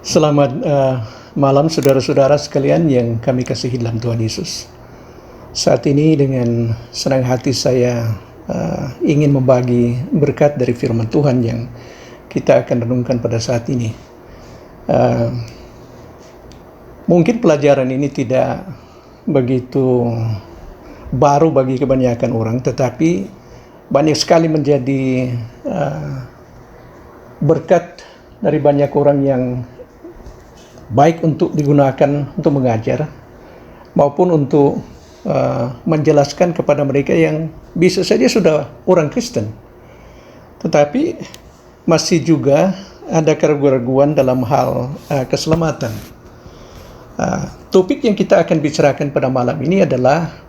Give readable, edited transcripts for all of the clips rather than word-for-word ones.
Selamat malam saudara-saudara sekalian yang kami kasihi dalam Tuhan Yesus. Saat ini dengan senang hati saya ingin membagi berkat dari firman Tuhan yang kita akan renungkan pada saat ini. Mungkin pelajaran ini tidak begitu baru bagi kebanyakan orang, tetapi banyak sekali menjadi berkat dari banyak orang yang baik untuk digunakan untuk mengajar maupun untuk menjelaskan kepada mereka yang bisa saja sudah orang Kristen, tetapi masih juga ada keraguan-keraguan dalam hal keselamatan. Topik yang kita akan bicarakan pada malam ini adalah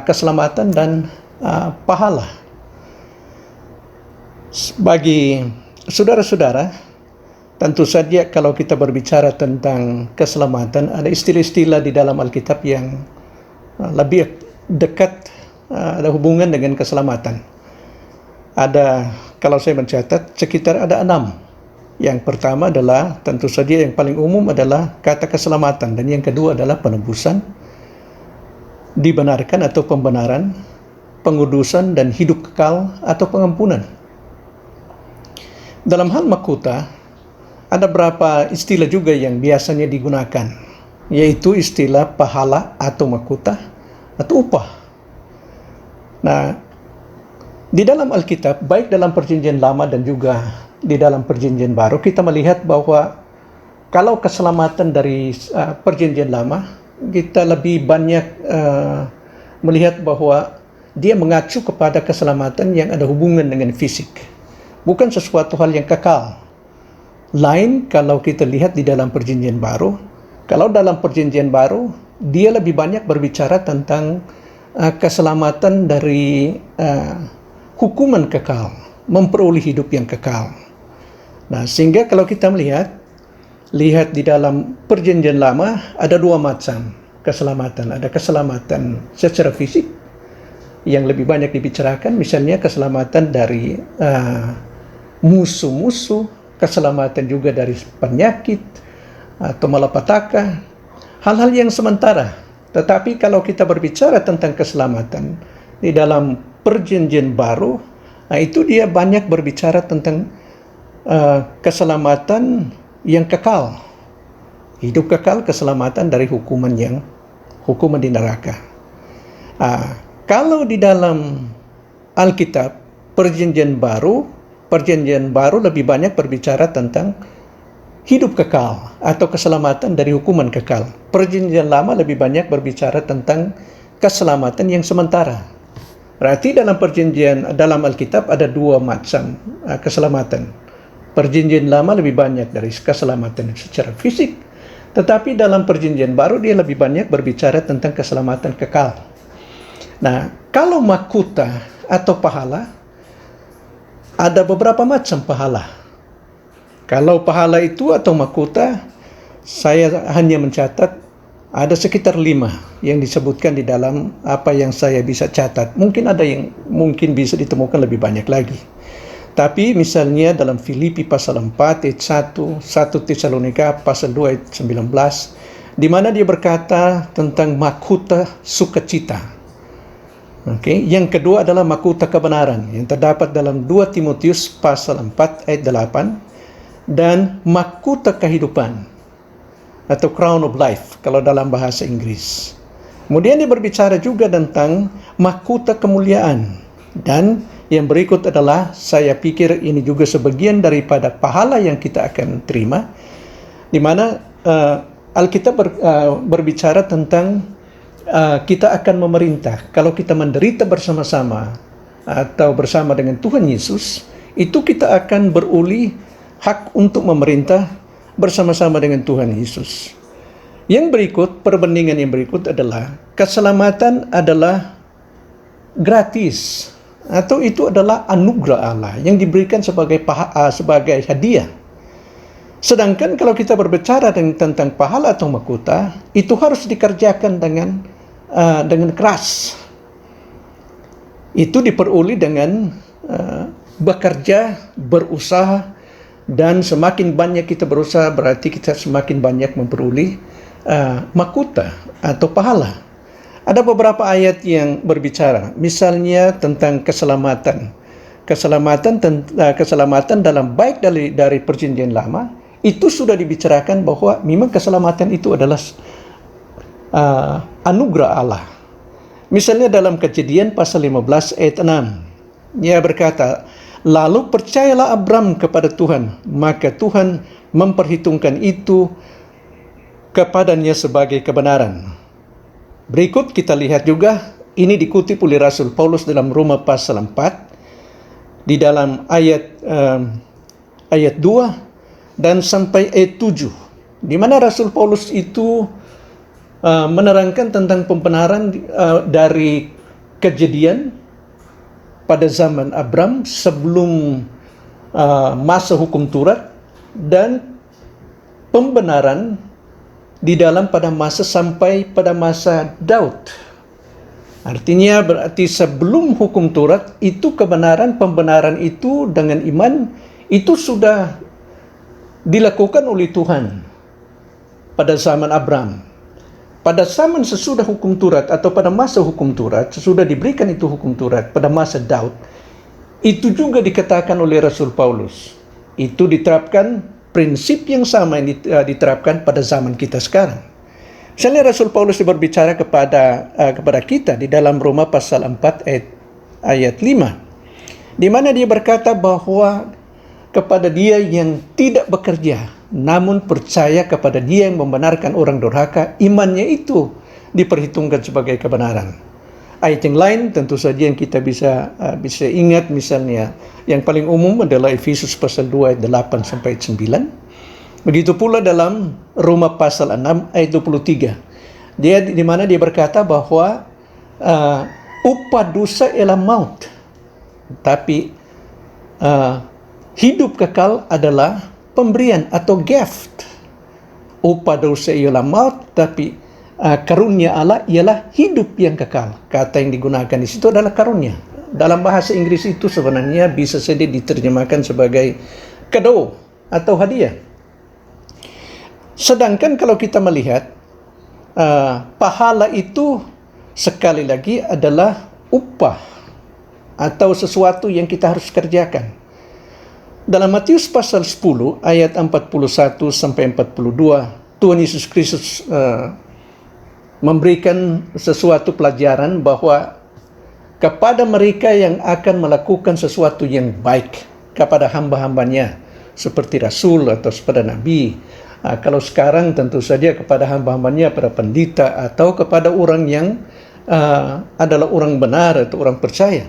keselamatan dan pahala. Bagi saudara-saudara, tentu saja kalau kita berbicara tentang keselamatan, ada istilah-istilah di dalam Alkitab yang lebih dekat, ada hubungan dengan keselamatan. Ada, kalau saya mencatat, sekitar ada 6. Yang pertama adalah, tentu saja yang paling umum adalah kata keselamatan, dan yang kedua adalah penebusan, dibenarkan atau pembenaran, pengudusan, dan hidup kekal atau pengampunan. Dalam hal mahkota, ada beberapa istilah juga yang biasanya digunakan, yaitu istilah pahala atau mahkota atau upah. Nah, di dalam Alkitab, baik dalam Perjanjian Lama dan juga di dalam Perjanjian Baru, kita melihat bahwa kalau keselamatan dari Perjanjian Lama, kita lebih banyak melihat bahwa dia mengacu kepada keselamatan yang ada hubungan dengan fisik, bukan sesuatu hal yang kekal. Lain kalau kita lihat di dalam Perjanjian Baru. Kalau dalam Perjanjian Baru, dia lebih banyak berbicara tentang keselamatan dari hukuman kekal, memperoleh hidup yang kekal. Nah, sehingga kalau kita lihat di dalam Perjanjian Lama, ada 2 macam keselamatan. Ada keselamatan secara fisik yang lebih banyak dibicarakan, misalnya keselamatan dari musuh-musuh, keselamatan juga dari penyakit atau malapetaka, hal-hal yang sementara. Tetapi kalau kita berbicara tentang keselamatan di dalam Perjanjian Baru, nah itu dia banyak berbicara tentang keselamatan yang kekal, hidup kekal, keselamatan dari hukuman di neraka. Kalau di dalam Alkitab Perjanjian Baru lebih banyak berbicara tentang hidup kekal atau keselamatan dari hukuman kekal. Perjanjian Lama lebih banyak berbicara tentang keselamatan yang sementara. Berarti dalam Alkitab ada 2 macam keselamatan. Perjanjian Lama lebih banyak dari keselamatan secara fisik, tetapi dalam Perjanjian Baru dia lebih banyak berbicara tentang keselamatan kekal. Nah, kalau mahkota atau pahala, ada beberapa macam pahala. Kalau pahala itu atau mahkota, saya hanya mencatat ada sekitar 5 yang disebutkan di dalam apa yang saya bisa catat. Mungkin ada yang mungkin bisa ditemukan lebih banyak lagi. Tapi misalnya dalam Filipi pasal 4 ayat 1, 1 Tesalonika pasal 2 ayat 19, di mana dia berkata tentang mahkota sukacita. Yang kedua adalah mahkota kebenaran yang terdapat dalam 2 Timotius pasal 4 ayat 8, dan mahkota kehidupan atau crown of life kalau dalam bahasa Inggris. Kemudian dia berbicara juga tentang mahkota kemuliaan, dan yang berikut adalah, saya pikir ini juga sebagian daripada pahala yang kita akan terima, di mana Alkitab berbicara tentang kita akan memerintah. Kalau kita menderita bersama-sama atau bersama dengan Tuhan Yesus, itu kita akan beroleh hak untuk memerintah bersama-sama dengan Tuhan Yesus. Yang berikut, perbandingan yang berikut adalah keselamatan adalah gratis, atau itu adalah anugerah Allah yang diberikan sebagai hadiah. Sedangkan kalau kita berbicara tentang pahala atau mahkota, itu harus dikerjakan dengan keras. Itu diperoleh dengan bekerja, berusaha, Dan semakin banyak kita berusaha, berarti kita semakin banyak memperoleh mahkota atau pahala. Ada beberapa ayat yang berbicara, misalnya tentang keselamatan. Keselamatan dalam baik dari perjanjian lama, itu sudah dibicarakan bahwa memang keselamatan itu adalah anugerah Allah. Misalnya dalam Kejadian pasal 15 ayat 6, ia berkata, lalu percayalah Abram kepada Tuhan, maka Tuhan memperhitungkan itu kepadanya sebagai kebenaran. Berikut kita lihat juga, ini dikutip oleh Rasul Paulus dalam Roma pasal 4, di dalam ayat 2 dan sampai ayat 7, di mana Rasul Paulus itu menerangkan tentang pembenaran dari kejadian pada zaman Abram sebelum masa hukum Taurat, dan pembenaran di dalam pada masa sampai pada masa Daud. Artinya berarti sebelum hukum Taurat itu pembenaran itu dengan iman itu sudah dilakukan oleh Tuhan pada zaman Abram. Pada zaman sesudah hukum Taurat atau pada masa hukum Taurat, sesudah diberikan itu hukum Taurat pada masa Daud, itu juga dikatakan oleh Rasul Paulus. Itu diterapkan prinsip yang sama yang diterapkan pada zaman kita sekarang. Misalnya Rasul Paulus berbicara kepada kita di dalam Roma pasal 4 ayat 5, di mana dia berkata bahwa kepada dia yang tidak bekerja, namun percaya kepada dia yang membenarkan orang durhaka, imannya itu diperhitungkan sebagai kebenaran. Ayat yang lain tentu saja yang kita bisa ingat, misalnya yang paling umum adalah Efesus pasal 2 ayat 8 sampai 9. Begitu pula dalam Roma pasal 6 ayat 23. Di mana dia berkata bahwa upah dosa ialah maut, tapi hidup kekal adalah pemberian atau gift. Upah dosa ialah maut, tapi karunia Allah ialah hidup yang kekal. Kata yang digunakan di situ adalah karunia. Dalam bahasa Inggris itu sebenarnya bisa saja diterjemahkan sebagai kado atau hadiah. Sedangkan kalau kita melihat pahala itu sekali lagi adalah upah atau sesuatu yang kita harus kerjakan. Dalam Matius pasal 10 ayat 41 sampai 42, Tuhan Yesus Kristus memberikan sesuatu pelajaran bahwa kepada mereka yang akan melakukan sesuatu yang baik kepada hamba-hambanya, seperti rasul atau kepada nabi, kalau sekarang tentu saja kepada hamba-hambanya, para pendeta, atau kepada orang yang adalah orang benar atau orang percaya.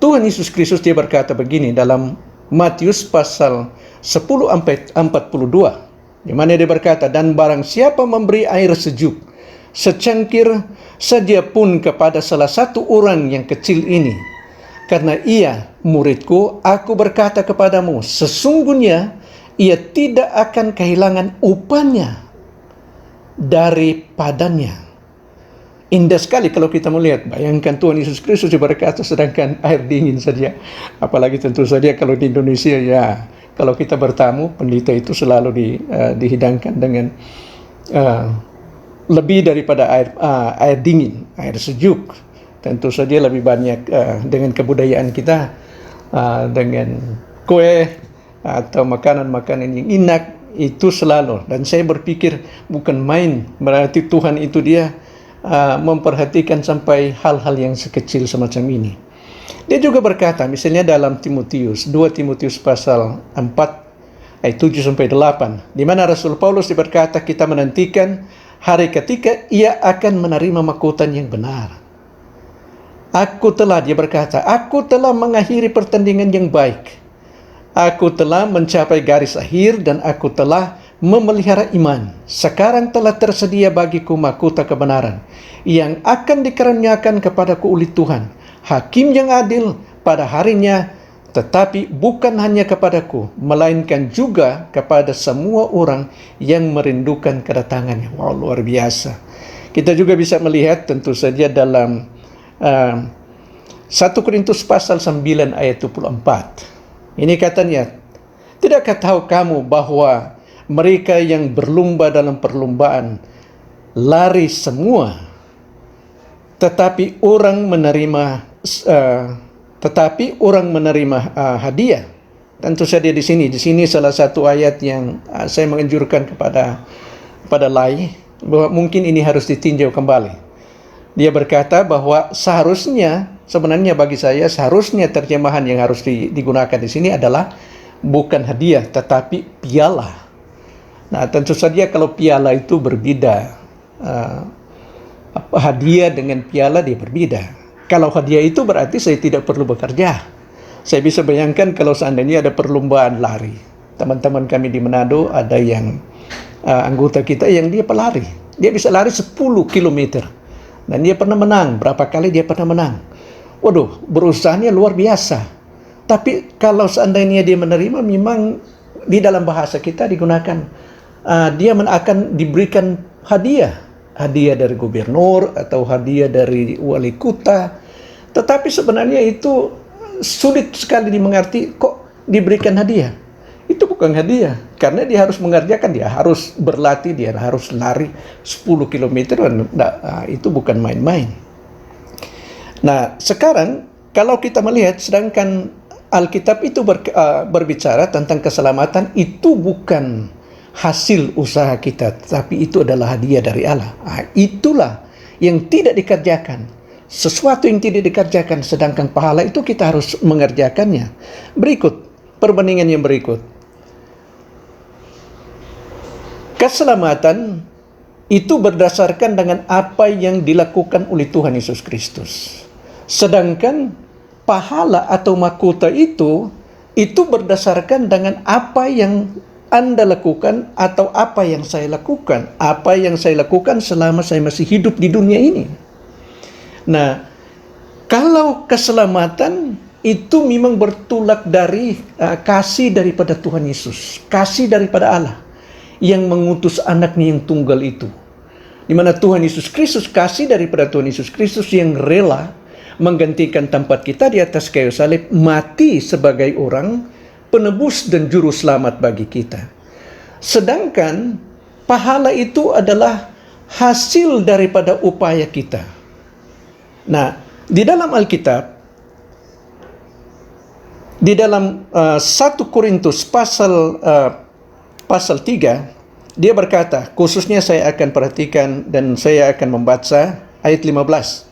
Tuhan Yesus Kristus dia berkata begini dalam Matius pasal 10 sampai 42, di mana dia berkata, dan barang siapa memberi air sejuk secangkir saja pun kepada salah satu orang yang kecil ini, karena ia muridku, aku berkata kepadamu, sesungguhnya ia tidak akan kehilangan upahnya daripadanya. Indah sekali kalau kita melihat, bayangkan Tuhan Yesus Kristus berkata sedangkan air dingin saja. Apalagi tentu saja kalau di Indonesia, ya kalau kita bertamu, pendeta itu selalu dihidangkan dengan lebih daripada air dingin, air sejuk. Tentu saja lebih banyak dengan kebudayaan kita, dengan kue atau makanan-makanan yang enak, itu selalu. Dan saya berpikir bukan main, berarti Tuhan itu dia memperhatikan sampai hal-hal yang sekecil semacam ini. Dia juga berkata, misalnya dalam Timotius, 2 Timotius pasal 4 ayat 7 sampai 8, di mana Rasul Paulus berkata, kita menantikan hari ketika ia akan menerima mahkota yang benar. Dia berkata, aku telah mengakhiri pertandingan yang baik. Aku telah mencapai garis akhir dan aku telah memelihara iman. Sekarang telah tersedia bagiku mahkota kebenaran yang akan dikaruniakan kepadaku oleh Tuhan, Hakim yang adil pada harinya, tetapi bukan hanya kepadaku, melainkan juga kepada semua orang yang merindukan kedatangannya. Wow, luar biasa. Kita juga bisa melihat tentu saja dalam 1 Korintus pasal 9 ayat 24. Ini katanya, Tidakkah tahu kamu bahwa mereka yang berlomba dalam perlombaan lari semua, tetapi orang menerima hadiah. Tentu saja di sini salah satu ayat yang saya menganjurkan kepada Lai bahwa mungkin ini harus ditinjau kembali. Dia berkata bahwa sebenarnya bagi saya seharusnya terjemahan yang harus digunakan di sini adalah bukan hadiah tetapi piala. Nah, tentu saja kalau piala itu berbeda, hadiah dengan piala dia berbeda. Kalau hadiah itu berarti saya tidak perlu bekerja. Saya bisa bayangkan kalau seandainya ada perlombaan lari. Teman-teman kami di Manado ada yang anggota kita yang dia pelari. Dia bisa lari 10 km. Dan dia pernah menang. Berapa kali dia pernah menang. Waduh, berusahanya luar biasa. Tapi kalau seandainya dia menerima, memang di dalam bahasa kita digunakan, dia akan diberikan hadiah. Hadiah dari gubernur atau hadiah dari wali kota. Tetapi sebenarnya itu sulit sekali dimengerti, kok diberikan hadiah. Itu bukan hadiah, karena dia harus mengerjakan, dia harus berlatih, dia harus lari 10 km. Itu bukan main-main. Nah, sekarang kalau kita melihat, sedangkan Alkitab itu berbicara tentang keselamatan, itu bukan hasil usaha kita, tapi itu adalah hadiah dari Allah. Itulah yang tidak dikerjakan. Sesuatu yang tidak dikerjakan, sedangkan pahala itu kita harus mengerjakannya. Berikut, perbandingan yang berikut. Keselamatan itu berdasarkan dengan apa yang dilakukan oleh Tuhan Yesus Kristus. Sedangkan pahala atau mahkota itu berdasarkan dengan apa yang Anda lakukan atau apa yang saya lakukan. Apa yang saya lakukan selama saya masih hidup di dunia ini. Nah, kalau keselamatan itu memang bertolak dari kasih daripada Tuhan Yesus, kasih daripada Allah yang mengutus anaknya yang tunggal itu. Di mana Tuhan Yesus Kristus, kasih daripada Tuhan Yesus Kristus yang rela menggantikan tempat kita di atas kayu salib, mati sebagai orang penebus dan juru selamat bagi kita. Sedangkan pahala itu adalah hasil daripada upaya kita. Nah, di dalam Alkitab, di dalam 1 Korintus pasal 3, dia berkata, khususnya saya akan perhatikan dan saya akan membaca ayat 14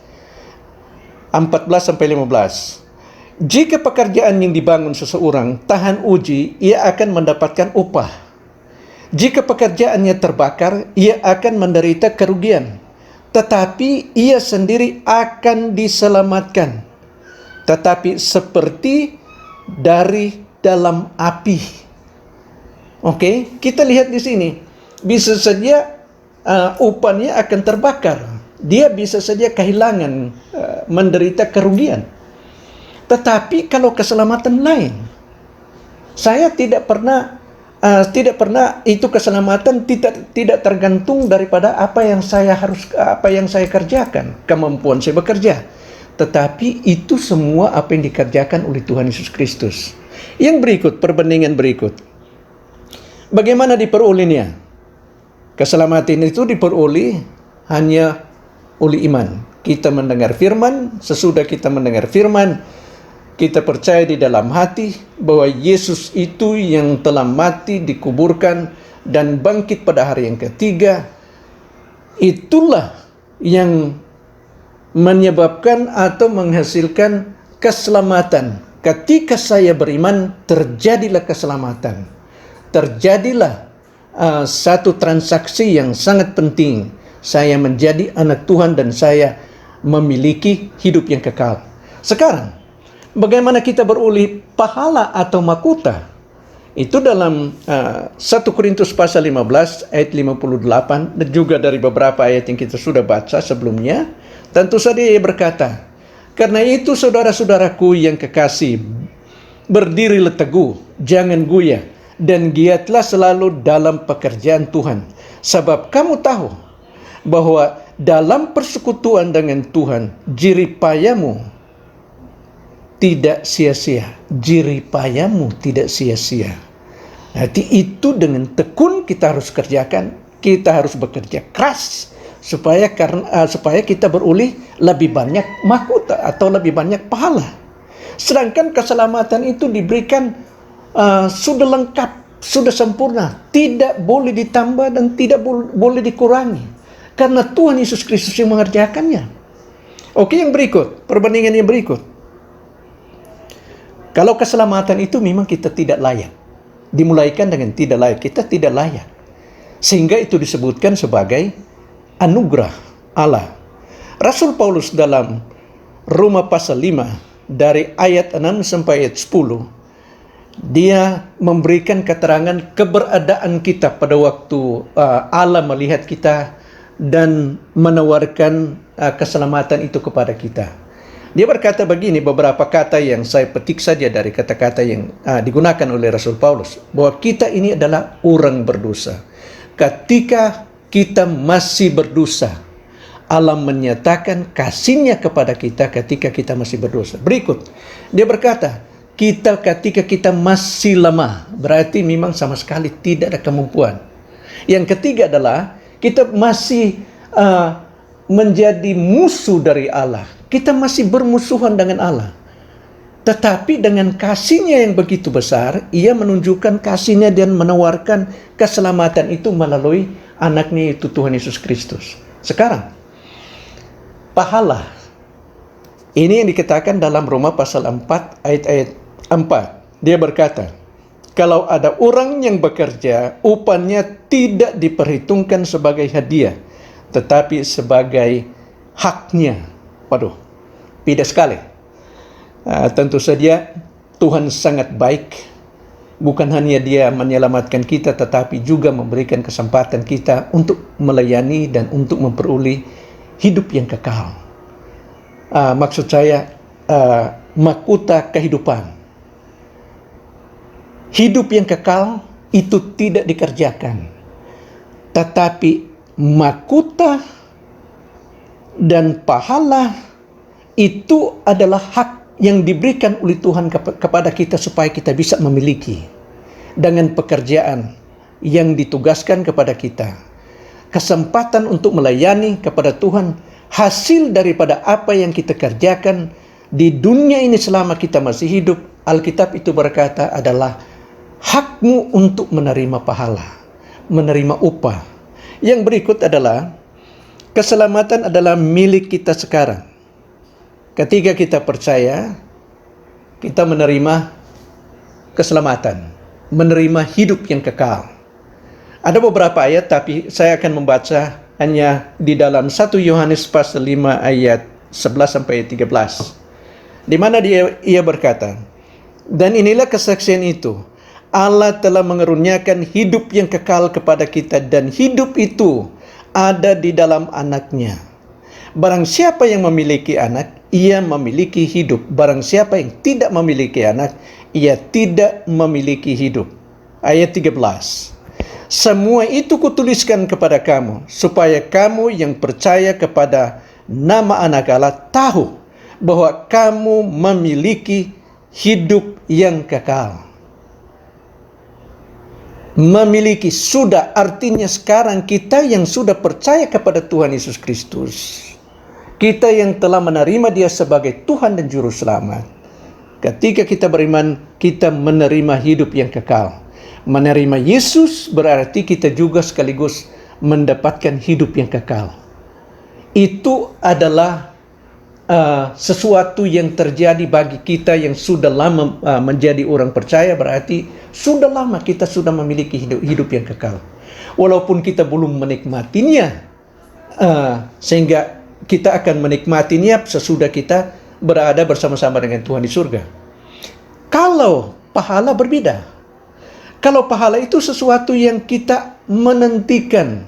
sampai 15. Jika pekerjaan yang dibangun seseorang tahan uji, ia akan mendapatkan upah. Jika pekerjaannya terbakar, ia akan menderita kerugian. Tetapi ia sendiri akan diselamatkan, tetapi seperti dari dalam api. Oke, kita lihat di sini. Bisa saja upahnya akan terbakar. Dia bisa saja kehilangan, menderita kerugian. Tetapi kalau keselamatan lain, saya tidak pernah itu keselamatan tidak tergantung daripada apa yang saya kerjakan, kemampuan saya bekerja. Tetapi itu semua apa yang dikerjakan oleh Tuhan Yesus Kristus. Yang berikut, perbandingan berikut. Bagaimana diperolehnya? Keselamatan itu diperoleh hanya oleh iman. Kita mendengar firman, sesudah kita mendengar firman, kita percaya di dalam hati bahwa Yesus itu yang telah mati, dikuburkan, dan bangkit pada hari yang ketiga. Itulah yang menyebabkan atau menghasilkan keselamatan. Ketika saya beriman, terjadilah keselamatan. Terjadilah satu transaksi yang sangat penting. Saya menjadi anak Tuhan dan saya memiliki hidup yang kekal. Sekarang, bagaimana kita beroleh pahala atau mahkota? Itu dalam 1 Korintus pasal 15 ayat 58 dan juga dari beberapa ayat yang kita sudah baca sebelumnya. Tentu saja ia berkata, karena itu saudara-saudaraku yang kekasih, berdirilah teguh, jangan goyah, dan giatlah selalu dalam pekerjaan Tuhan. Sebab kamu tahu bahwa dalam persekutuan dengan Tuhan, jerih payamu tidak sia-sia. Jerih payamu tidak sia-sia. Nanti itu dengan tekun kita harus kerjakan, kita harus bekerja keras supaya kita beroleh lebih banyak mahkota atau lebih banyak pahala. Sedangkan keselamatan itu diberikan sudah lengkap, sudah sempurna, tidak boleh ditambah dan tidak boleh dikurangi, karena Tuhan Yesus Kristus yang mengerjakannya. Oke, yang berikut, perbandingan yang berikut. Kalau keselamatan itu memang kita tidak layak, dimulaikan dengan tidak layak, kita tidak layak, sehingga itu disebutkan sebagai anugerah Allah. Rasul Paulus dalam Roma pasal 5 dari ayat 6 sampai ayat 10, dia memberikan keterangan keberadaan kita pada waktu Allah melihat kita dan menawarkan keselamatan itu kepada kita. Dia berkata begini, beberapa kata yang saya petik saja dari kata-kata yang digunakan oleh Rasul Paulus, bahwa kita ini adalah orang berdosa. Ketika kita masih berdosa, Allah menyatakan kasih-Nya kepada kita ketika kita masih berdosa. Berikut, dia berkata, ketika kita masih lemah, berarti memang sama sekali tidak ada kemampuan. Yang ketiga adalah kita masih menjadi musuh dari Allah. Kita masih bermusuhan dengan Allah. Tetapi dengan kasih-Nya yang begitu besar, Ia menunjukkan kasih-Nya dan menawarkan keselamatan itu melalui Anak-Nya, itu Tuhan Yesus Kristus. Sekarang, pahala. Ini yang dikatakan dalam Roma pasal 4 ayat 4. Dia berkata, kalau ada orang yang bekerja, upahnya tidak diperhitungkan sebagai hadiah, tetapi sebagai haknya. Waduh, beda sekali. Tentu saja Tuhan sangat baik. Bukan hanya Dia menyelamatkan kita, tetapi juga memberikan kesempatan kita untuk melayani dan untuk memperoleh hidup yang kekal. Maksud saya, mahkota kehidupan. Hidup yang kekal itu tidak dikerjakan, tetapi mahkota dan pahala itu adalah hak yang diberikan oleh Tuhan kepada kita supaya kita bisa memiliki dengan pekerjaan yang ditugaskan kepada kita. Kesempatan untuk melayani kepada Tuhan, hasil daripada apa yang kita kerjakan di dunia ini selama kita masih hidup. Alkitab itu berkata adalah hakmu untuk menerima pahala, menerima upah. Yang berikut adalah keselamatan adalah milik kita sekarang. Ketika kita percaya, kita menerima keselamatan, menerima hidup yang kekal. Ada beberapa ayat, tapi saya akan membaca hanya di dalam 1 Yohanes pasal 5 ayat 11 sampai 13. Di mana ia berkata, dan inilah kesaksian itu, Allah telah mengeruniakan hidup yang kekal kepada kita, dan hidup itu ada di dalam Anak-Nya. Barang siapa yang memiliki anak, ia memiliki hidup. Barang siapa yang tidak memiliki anak, ia tidak memiliki hidup. Ayat 13. Semua itu kutuliskan kepada kamu, supaya kamu yang percaya kepada nama Anak Allah tahu bahwa kamu memiliki hidup yang kekal. Memiliki sudah, artinya sekarang kita yang sudah percaya kepada Tuhan Yesus Kristus, kita yang telah menerima Dia sebagai Tuhan dan Juru Selamat, ketika kita beriman, kita menerima hidup yang kekal. Menerima Yesus berarti kita juga sekaligus mendapatkan hidup yang kekal. Itu adalah sesuatu yang terjadi bagi kita yang sudah lama menjadi orang percaya, berarti sudah lama kita sudah memiliki hidup yang kekal. Walaupun kita belum menikmatinya, sehingga kita akan menikmatinya sesudah kita berada bersama-sama dengan Tuhan di surga. Kalau pahala berbeda. Kalau pahala itu sesuatu yang kita menantikan.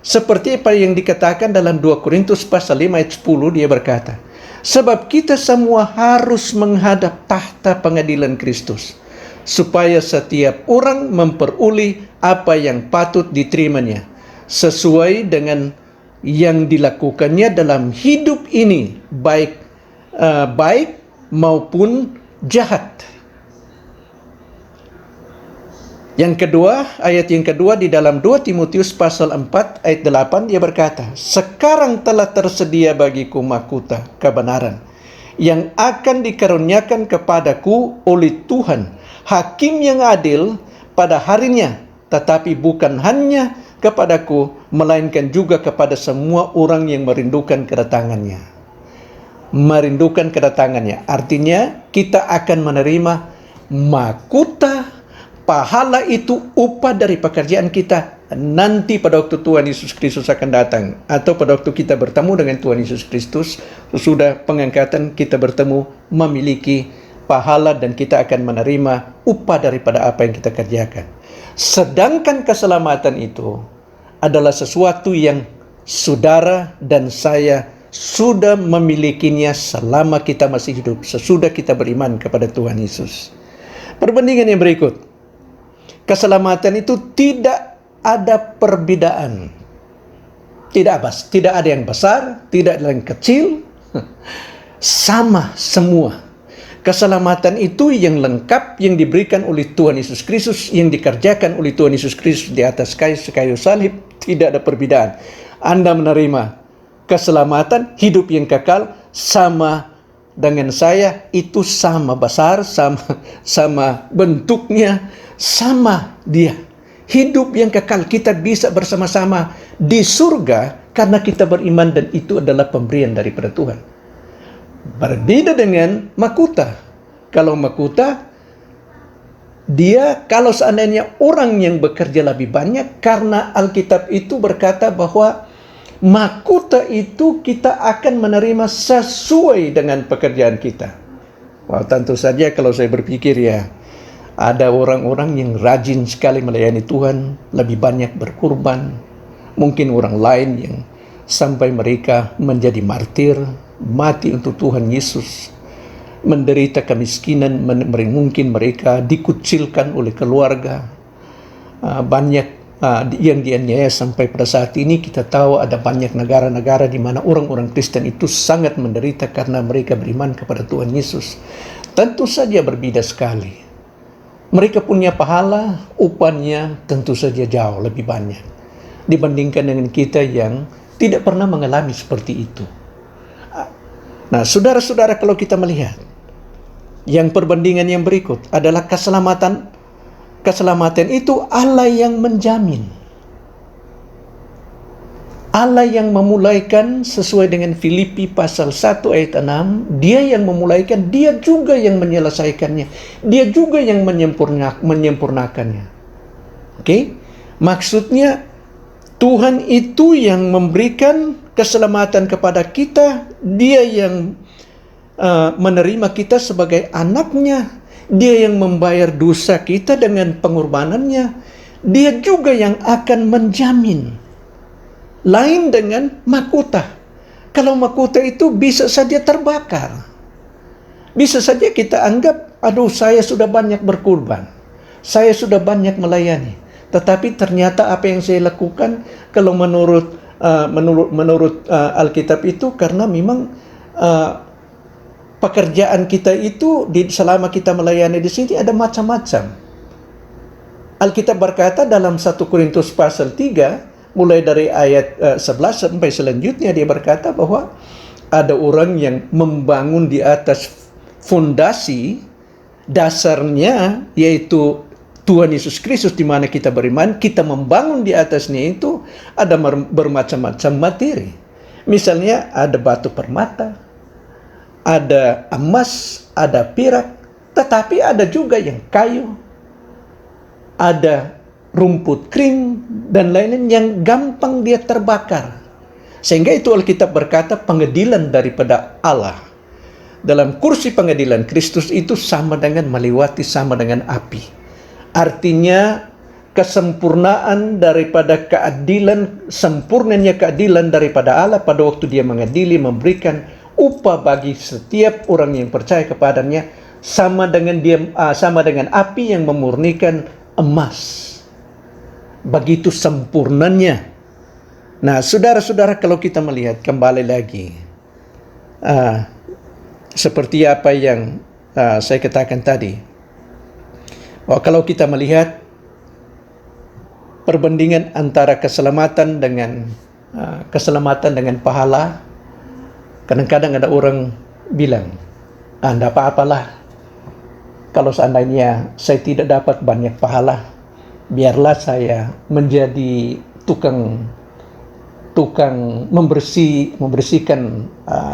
Seperti apa yang dikatakan dalam 2 Korintus pasal 5 ayat 10, dia berkata, sebab kita semua harus menghadap tahta pengadilan Kristus, supaya setiap orang memperoleh apa yang patut diterimanya, sesuai dengan yang dilakukannya dalam hidup ini, baik maupun jahat. Yang kedua, ayat yang kedua di dalam 2 Timotius pasal 4 ayat 8 dia berkata, "Sekarang telah tersedia bagiku mahkota kebenaran yang akan dikaruniakan kepadaku oleh Tuhan, hakim yang adil pada harinya, tetapi bukan hanya kepadaku, melainkan juga kepada semua orang yang merindukan kedatangannya." Merindukan kedatangannya, artinya kita akan menerima mahkota pahala itu, upah dari pekerjaan kita nanti pada waktu Tuhan Yesus Kristus akan datang, atau pada waktu kita bertemu dengan Tuhan Yesus Kristus, sudah pengangkatan kita bertemu, memiliki pahala dan kita akan menerima upah daripada apa yang kita kerjakan. Sedangkan keselamatan itu adalah sesuatu yang saudara dan saya sudah memilikinya selama kita masih hidup, sesudah kita beriman kepada Tuhan Yesus. Perbandingan yang berikut, keselamatan itu tidak ada perbedaan. Tidak ada yang besar, tidak ada yang kecil. Sama semua. Keselamatan itu yang lengkap, yang diberikan oleh Tuhan Yesus Kristus, yang dikerjakan oleh Tuhan Yesus Kristus di atas kayu salib, tidak ada perbedaan. Anda menerima keselamatan, hidup yang kekal, sama dengan saya, itu sama besar, sama bentuknya, sama dia. Hidup yang kekal, kita bisa bersama-sama di surga karena kita beriman dan itu adalah pemberian daripada Tuhan. Berbeda dengan mahkota. Kalau mahkota, dia kalau seandainya orang yang bekerja lebih banyak, karena Alkitab itu berkata bahwa mahkota itu kita akan menerima sesuai dengan pekerjaan kita. Wah, tentu saja kalau saya berpikir ya, ada orang-orang yang rajin sekali melayani Tuhan, lebih banyak berkurban. Mungkin orang lain yang sampai mereka menjadi martir, mati untuk Tuhan Yesus, menderita kemiskinan, mungkin mereka dikucilkan oleh keluarga. Banyak yang dianiaya sampai pada saat ini kita tahu ada banyak negara-negara di mana orang-orang Kristen itu sangat menderita karena mereka beriman kepada Tuhan Yesus. Tentu saja berbeda sekali. Mereka punya pahala, upahnya tentu saja jauh lebih banyak dibandingkan dengan kita yang tidak pernah mengalami seperti itu. Nah, saudara-saudara, kalau kita melihat yang perbandingan yang berikut adalah keselamatan itu Allah yang menjamin. Allah yang memulaikan sesuai dengan Filipi pasal 1 ayat 6. Dia yang memulaikan, dia juga yang menyelesaikannya. Dia juga yang menyempurnakannya. Oke? Maksudnya Tuhan itu yang memberikan keselamatan kepada kita. Dia yang menerima kita sebagai anaknya. Dia yang membayar dosa kita dengan pengorbanannya. Dia juga yang akan menjamin. Lain dengan mahkota. Kalau mahkota itu bisa saja terbakar. Bisa saja kita anggap, aduh saya sudah banyak berkorban. Saya sudah banyak melayani. Tetapi ternyata apa yang saya lakukan, kalau menurut Alkitab itu, karena memang pekerjaan kita itu selama kita melayani di sini ada macam-macam. Alkitab berkata dalam 1 Korintus pasal 3, mulai dari ayat 11 sampai selanjutnya, dia berkata bahwa ada orang yang membangun di atas fondasi dasarnya, yaitu Tuhan Yesus Kristus, di mana kita beriman. Kita membangun di atasnya itu ada bermacam-macam materi. Misalnya ada batu permata, ada emas, ada perak, tetapi ada juga yang kayu, ada rumput kering, dan lain-lain yang gampang dia terbakar. Sehingga itu Alkitab berkata pengadilan daripada Allah. Dalam kursi pengadilan Kristus itu sama dengan melewati, sama dengan api. Artinya kesempurnaan daripada keadilan, sempurnanya keadilan daripada Allah pada waktu dia mengadili, memberikan upah bagi setiap orang yang percaya kepadanya, sama dengan api yang memurnikan emas. Begitu sempurnanya. Nah, saudara-saudara, kalau kita melihat kembali lagi, seperti apa yang saya katakan tadi, kalau kita melihat perbandingan antara keselamatan dengan pahala. Kadang-kadang ada orang bilang, tidak apa-apalah kalau seandainya saya tidak dapat banyak pahala, biarlah saya menjadi tukang membersihkan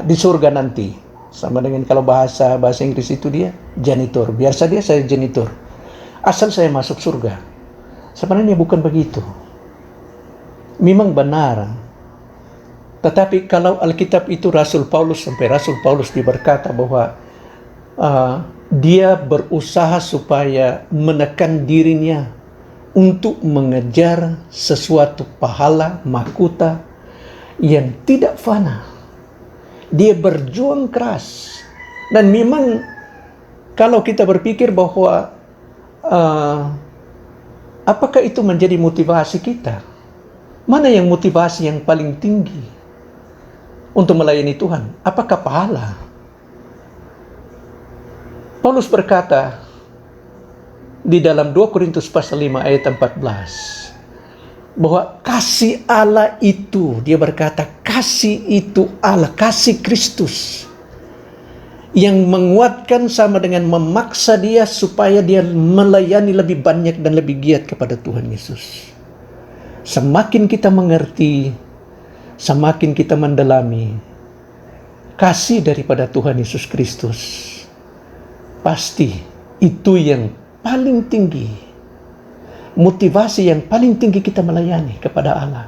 di surga nanti. Sama dengan kalau bahasa Inggris itu dia janitor. Biar saja saya janitor, asal saya masuk surga. Sebenarnya bukan begitu. Memang benar. Tetapi kalau Alkitab itu Rasul Paulus dia berkata bahwa dia berusaha supaya menekan dirinya untuk mengejar sesuatu pahala, mahkota yang tidak fana. Dia berjuang keras. Dan memang kalau kita berpikir bahwa apakah itu menjadi motivasi kita? Mana yang motivasi yang paling tinggi untuk melayani Tuhan? Apakah pahala? Paulus berkata di dalam 2 Korintus pasal 5 ayat 14 bahwa kasih Allah itu, dia berkata kasih itu Allah, kasih Kristus yang menguatkan sama dengan memaksa dia supaya dia melayani lebih banyak dan lebih giat kepada Tuhan Yesus. Semakin kita mengerti, semakin kita mendalami kasih daripada Tuhan Yesus Kristus, pasti itu yang paling tinggi, motivasi yang paling tinggi kita melayani kepada Allah,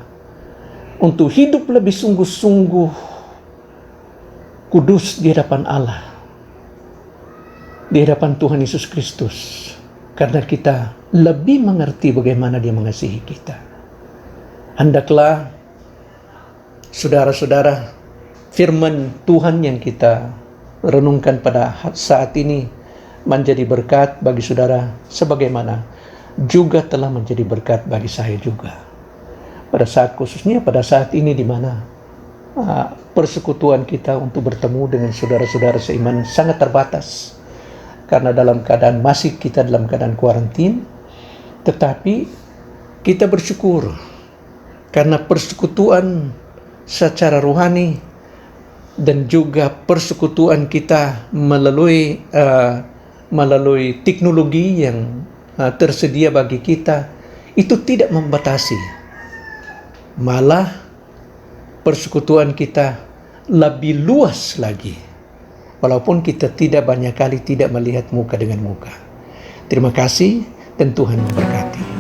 untuk hidup lebih sungguh-sungguh kudus di hadapan Allah, di hadapan Tuhan Yesus Kristus, karena kita lebih mengerti bagaimana Dia mengasihi kita. Hendaklah saudara-saudara, firman Tuhan yang kita renungkan pada saat ini menjadi berkat bagi saudara, sebagaimana juga telah menjadi berkat bagi saya juga. Khususnya pada saat ini di mana persekutuan kita untuk bertemu dengan saudara-saudara seiman sangat terbatas, karena kita dalam keadaan kuarantin. Tetapi kita bersyukur karena persekutuan secara rohani dan juga persekutuan kita melalui teknologi yang tersedia bagi kita, itu tidak membatasi. Malah persekutuan kita lebih luas lagi, walaupun kita tidak banyak kali tidak melihat muka dengan muka. Terima kasih dan Tuhan memberkati.